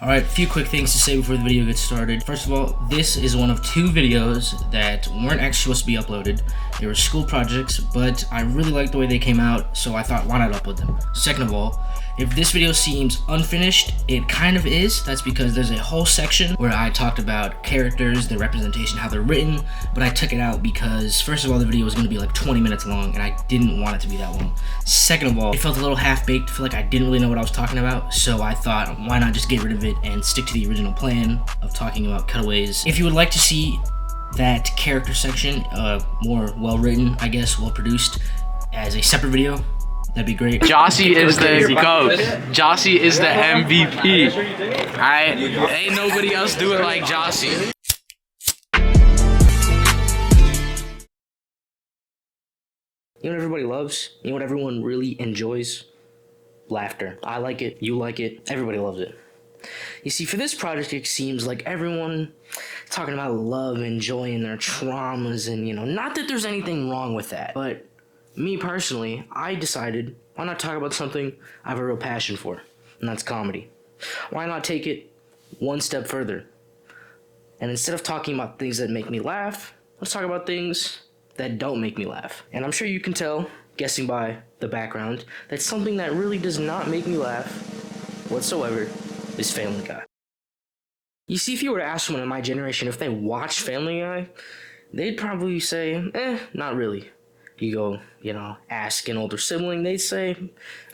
Alright, a few quick things to say before the video gets started. First of all, this is one of two videos that weren't actually supposed to be uploaded. They were school projects, but I really liked the way they came out, so I thought, why not upload them? Second of all, if this video seems unfinished, it kind of is. That's because there's a whole section where I talked about characters, their representation, how they're written, but I took it out because, first of all, the video was going to be like 20 minutes long, and I didn't want it to be that long. Second of all, it felt a little half-baked. I feel like I didn't really know what I was talking about, so I thought, why not just get rid of it and stick to the original plan of talking about Cutaways. If you would like to see that character section, more well-written, I guess, well-produced, as a separate video, that'd be great. Jossie is the GOAT. Jossie is the MVP. Alright? Ain't nobody else do it like Jossie. You know what everybody loves? You know what everyone really enjoys? Laughter. I like it, you like it, everybody loves it. You see, for this project, it seems like everyone talking about love and joy and their traumas and, not that there's anything wrong with that, but me personally, I decided, why not talk about something I have a real passion for, and that's comedy. Why not take it one step further? And instead of talking about things that make me laugh, let's talk about things that don't make me laugh. And I'm sure you can tell, guessing by the background, that something that really does not make me laugh whatsoever is Family Guy. You see, if you were to ask someone in my generation if they watch Family Guy, they'd probably say, not really. You go, ask an older sibling, they'd say,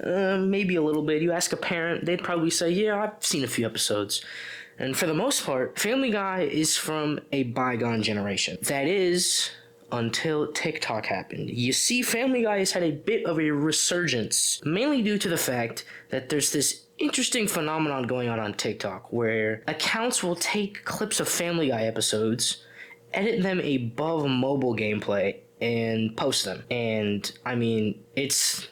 maybe a little bit. You ask a parent, they'd probably say, yeah, I've seen a few episodes. And for the most part, Family Guy is from a bygone generation. That is, until TikTok happened. You see, Family Guy has had a bit of a resurgence, mainly due to the fact that there's this interesting phenomenon going on TikTok, where accounts will take clips of Family Guy episodes, edit them above mobile gameplay, and post them. And I mean, it's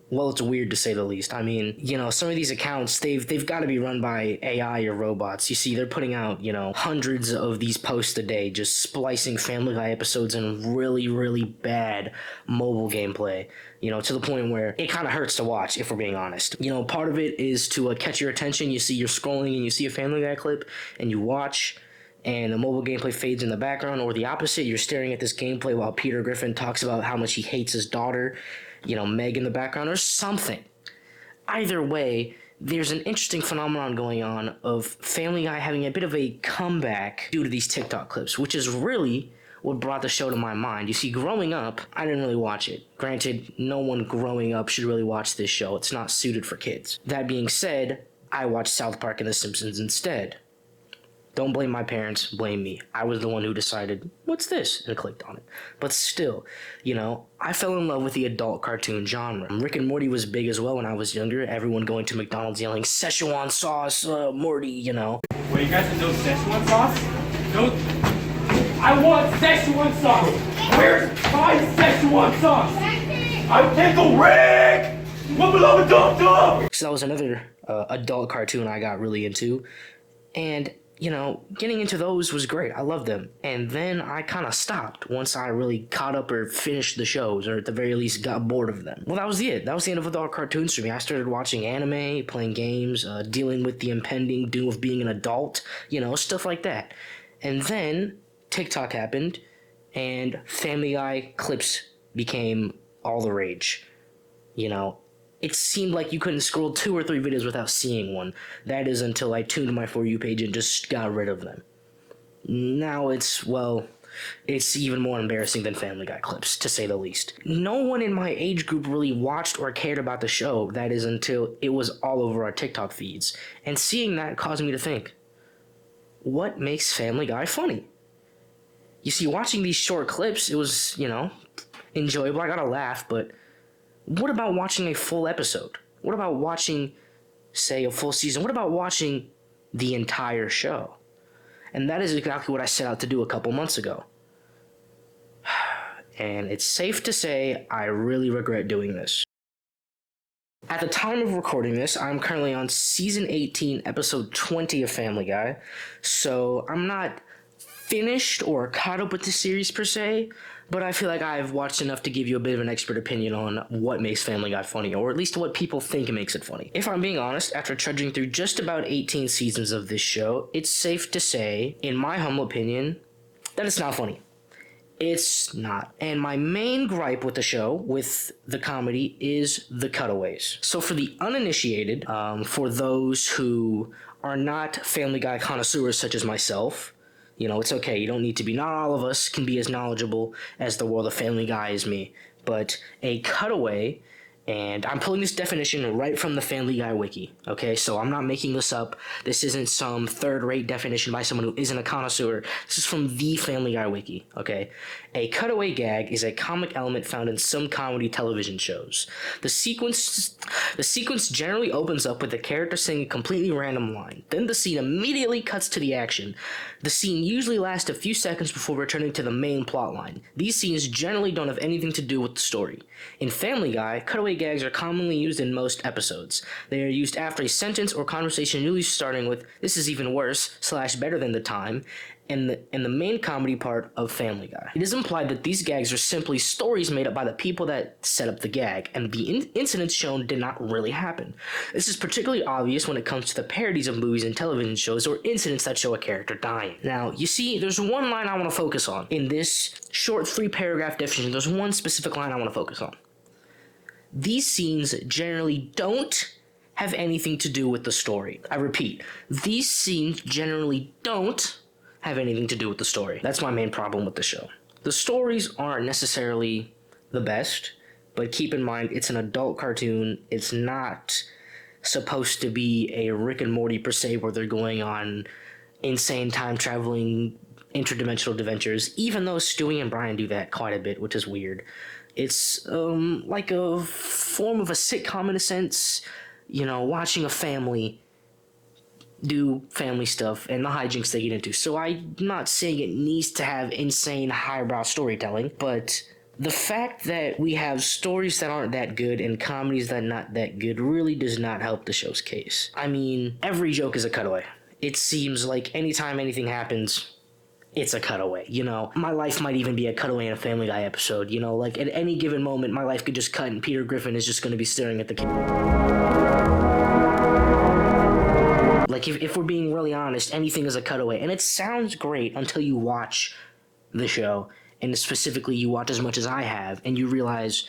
weird to say the least. I mean, some of these accounts, they've got to be run by AI or robots. You see, they're putting out, hundreds of these posts a day, just splicing Family Guy episodes in really, really bad mobile gameplay, to the point where it kind of hurts to watch, if we're being honest. Part of it is to catch your attention. You see, you're scrolling and you see a Family Guy clip and you watch, and the mobile gameplay fades in the background, or the opposite, you're staring at this gameplay while Peter Griffin talks about how much he hates his daughter, Meg in the background, or something. Either way, there's an interesting phenomenon going on of Family Guy having a bit of a comeback due to these TikTok clips, which is really what brought the show to my mind. You see, growing up, I didn't really watch it. Granted, no one growing up should really watch this show. It's not suited for kids. That being said, I watched South Park and The Simpsons instead. Don't blame my parents, blame me. I was the one who decided, what's this? And clicked on it. But still, I fell in love with the adult cartoon genre. Rick and Morty was big as well when I was younger. Everyone going to McDonald's yelling, Szechuan sauce, Morty, Wait, you guys have no Szechuan sauce? No. I want Szechuan sauce! Where's my Szechuan sauce? I'm Pickle Rick! What beloved dum-dum! So that was another adult cartoon I got really into. And getting into those was great. I loved them. And then I kind of stopped once I really caught up or finished the shows, or at the very least got bored of them. Well, that was it. That was the end of adult cartoons for me. I started watching anime, playing games, dealing with the impending doom of being an adult, stuff like that. And then TikTok happened, and Family Guy clips became all the rage. It seemed like you couldn't scroll 2 or 3 videos without seeing one. That is until I tuned my For You page and just got rid of them. Now it's even more embarrassing than Family Guy clips, to say the least. No one in my age group really watched or cared about the show. That is until it was all over our TikTok feeds. And seeing that caused me to think, what makes Family Guy funny? You see, watching these short clips, it was, enjoyable. I got a laugh, but what about watching a full episode? What about watching, say, a full season? What about watching the entire show? And that is exactly what I set out to do a couple months ago. And it's safe to say I really regret doing this. At the time of recording this, I'm currently on Season 18, Episode 20 of Family Guy, so I'm not finished or caught up with the series per se, but I feel like I've watched enough to give you a bit of an expert opinion on what makes Family Guy funny, or at least what people think makes it funny. If I'm being honest, after trudging through just about 18 seasons of this show, it's safe to say, in my humble opinion, that it's not funny. It's not. And my main gripe with the show, with the comedy, is the cutaways. So for the uninitiated, for those who are not Family Guy connoisseurs such as myself, you know, it's okay. You don't need to be. Not all of us can be as knowledgeable as the world of Family Guy as me. But a cutaway, and I'm pulling this definition right from the Family Guy wiki, okay? So I'm not making this up. This isn't some third-rate definition by someone who isn't a connoisseur. This is from the Family Guy wiki, okay? A cutaway gag is a comic element found in some comedy television shows. The sequence generally opens up with the character saying a completely random line. Then the scene immediately cuts to the action. The scene usually lasts a few seconds before returning to the main plot line. These scenes generally don't have anything to do with the story. In Family Guy, cutaway gags are commonly used in most episodes. They are used after a sentence or conversation usually starting with, "This is even worse," / "better than the time," and the main comedy part of Family Guy. It is implied that these gags are simply stories made up by the people that set up the gag, and the incidents shown did not really happen. This is particularly obvious when it comes to the parodies of movies and television shows or incidents that show a character dying. Now, you see, there's one line I want to focus on. In this short 3-paragraph definition, there's one specific line I want to focus on. These scenes generally don't have anything to do with the story. I repeat, these scenes generally don't have anything to do with the story. That's my main problem with the show. The stories aren't necessarily the best, but keep in mind, it's an adult cartoon. It's not supposed to be a Rick and Morty per se, where they're going on insane time-traveling interdimensional adventures, even though Stewie and Brian do that quite a bit, which is weird. It's like a form of a sitcom in a sense, you know, watching a family do family stuff and the hijinks they get into. So I'm not saying it needs to have insane highbrow storytelling, but the fact that we have stories that aren't that good and comedies that are not that good really does not help the show's case. I mean, every joke is a cutaway. It seems like anytime anything happens, it's a cutaway, you know? My life might even be a cutaway in a Family Guy episode, you know? Like, at any given moment, my life could just cut and Peter Griffin is just going to be staring at the camera. Like, if we're being really honest, anything is a cutaway. And it sounds great until you watch the show, and specifically you watch as much as I have, and you realize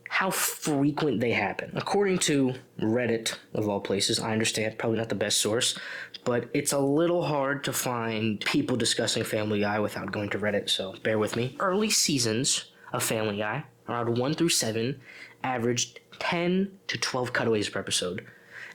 how frequent they happen. According to Reddit, of all places, I understand, probably not the best source, but it's a little hard to find people discussing Family Guy without going to Reddit, so bear with me. Early seasons of Family Guy, around 1 through 7, averaged 10 to 12 cutaways per episode.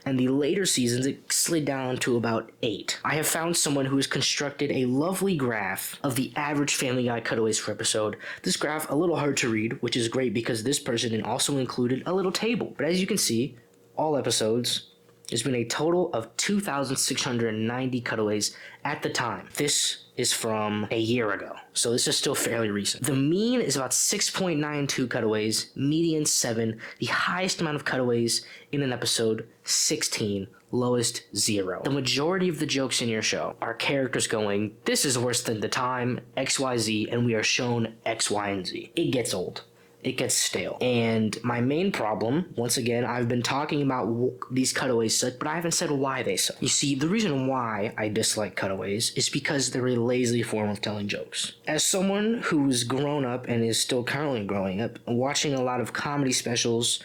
And the later seasons, it slid down to about 8. I have found someone who has constructed a lovely graph of the average Family Guy cutaways per episode. This graph, a little hard to read, which is great because this person also included a little table. But as you can see, all episodes, there's been a total of 2,690 cutaways at the time. This is from a year ago, so this is still fairly recent. The mean is about 6.92 cutaways, median 7, the highest amount of cutaways in an episode, 16, lowest 0. The majority of the jokes in your show are characters going, "This is worse than the time, XYZ," and we are shown X, Y, and Z. It gets old. It gets stale. And my main problem, once again, I've been talking about these cutaways suck, but I haven't said why they suck. You see, the reason why I dislike cutaways is because they're a lazy form of telling jokes. As someone who's grown up and is still currently growing up, watching a lot of comedy specials,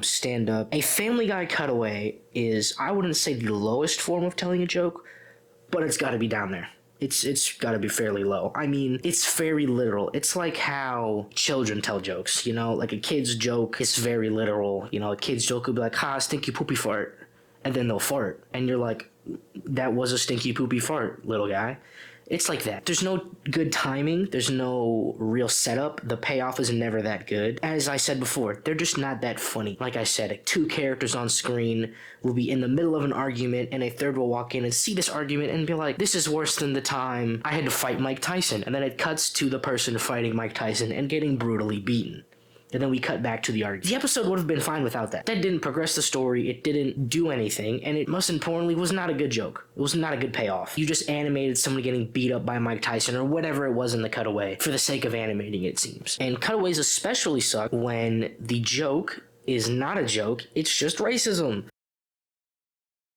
stand-up, a Family Guy cutaway is, I wouldn't say the lowest form of telling a joke, but it's gotta be down there. It's gotta be fairly low. I mean, it's very literal. It's like how children tell jokes, you know? Like a kid's joke is very literal. You know, a kid's joke would be like, "Ha, stinky poopy fart." And then they'll fart. And you're like, "That was a stinky poopy fart, little guy." It's like that. There's no good timing. There's no real setup. The payoff is never that good. As I said before, they're just not that funny. Like I said, 2 characters on screen will be in the middle of an argument, and a third will walk in and see this argument and be like, "This is worse than the time I had to fight Mike Tyson." And then it cuts to the person fighting Mike Tyson and getting brutally beaten. And then we cut back to the argument. The episode would have been fine without that. That didn't progress the story, it didn't do anything, and it most importantly was not a good joke. It was not a good payoff. You just animated someone getting beat up by Mike Tyson or whatever it was in the cutaway for the sake of animating it seems. And cutaways especially suck when the joke is not a joke, it's just racism.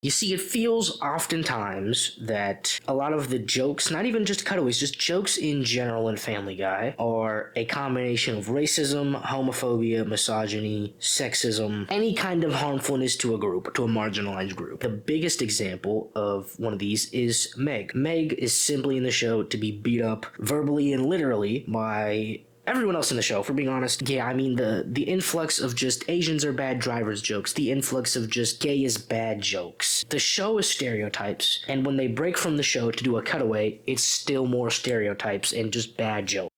You see, it feels oftentimes that a lot of the jokes, not even just cutaways, just jokes in general in Family Guy, are a combination of racism, homophobia, misogyny, sexism, any kind of harmfulness to a group, to a marginalized group. The biggest example of one of these is Meg. Meg is simply in the show to be beat up verbally and literally by everyone else in the show, for being honest. Yeah, I mean, the influx of just Asians are bad drivers jokes, the influx of just gay is bad jokes. The show is stereotypes, and when they break from the show to do a cutaway, it's still more stereotypes and just bad jokes.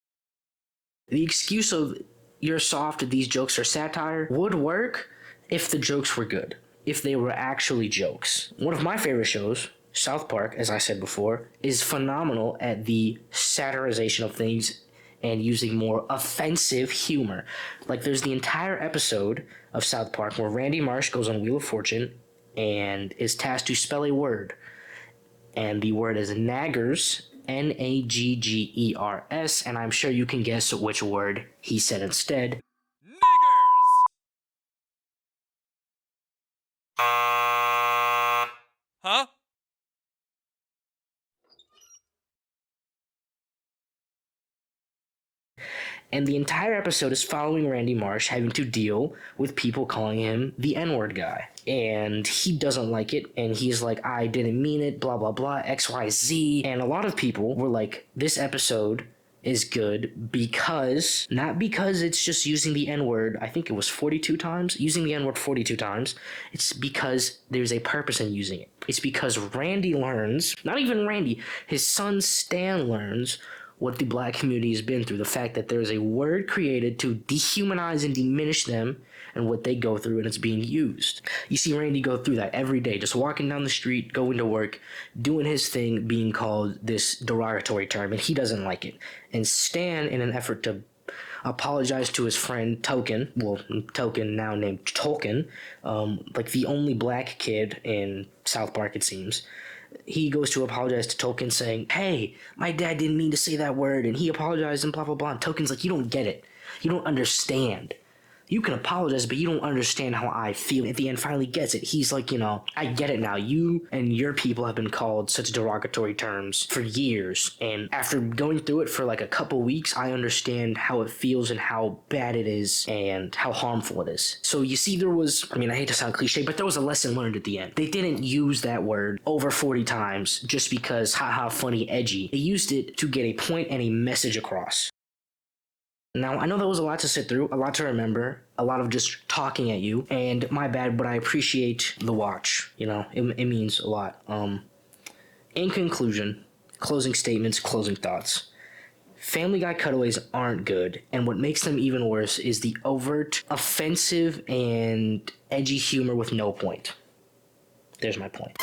The excuse of you're soft, these jokes are satire would work if the jokes were good, if they were actually jokes. One of my favorite shows, South Park, as I said before, is phenomenal at the satirization of things and using more offensive humor. Like, there's the entire episode of South Park where Randy Marsh goes on Wheel of Fortune and is tasked to spell a word. And the word is naggers, Naggers, and I'm sure you can guess which word he said instead. Niggers! Huh? And the entire episode is following Randy Marsh having to deal with people calling him the N-word guy. And he doesn't like it, and he's like, I didn't mean it, blah, blah, blah, XYZ. And a lot of people were like, this episode is good because, not because it's just using the N-word, I think it was 42 times, using the N-word 42 times, it's because there's a purpose in using it. It's because Randy learns, not even Randy, his son Stan learns what the black community has been through, the fact that there is a word created to dehumanize and diminish them and what they go through, and it's being used. You see Randy go through that every day, just walking down the street, going to work, doing his thing, being called this derogatory term, and he doesn't like it. And Stan, in an effort to apologize to his friend Token, now named Tolkien, like the only black kid in South Park, it seems, he goes to apologize to Tolkien saying, hey, my dad didn't mean to say that word, and he apologized and blah, blah, blah. And Tolkien's like, you don't get it. You don't understand. You can apologize, but you don't understand how I feel. At the end, finally gets it. He's like, I get it now. You and your people have been called such derogatory terms for years. And after going through it for like a couple weeks, I understand how it feels and how bad it is and how harmful it is. So you see, there was, I hate to sound cliche, but there was a lesson learned at the end. They didn't use that word over 40 times just because, haha, funny, edgy. They used it to get a point and a message across. Now, I know that was a lot to sit through, a lot to remember, a lot of just talking at you, and my bad, but I appreciate the watch, it means a lot. In conclusion, closing statements, closing thoughts. Family Guy cutaways aren't good, and what makes them even worse is the overt, offensive, and edgy humor with no point. There's my point.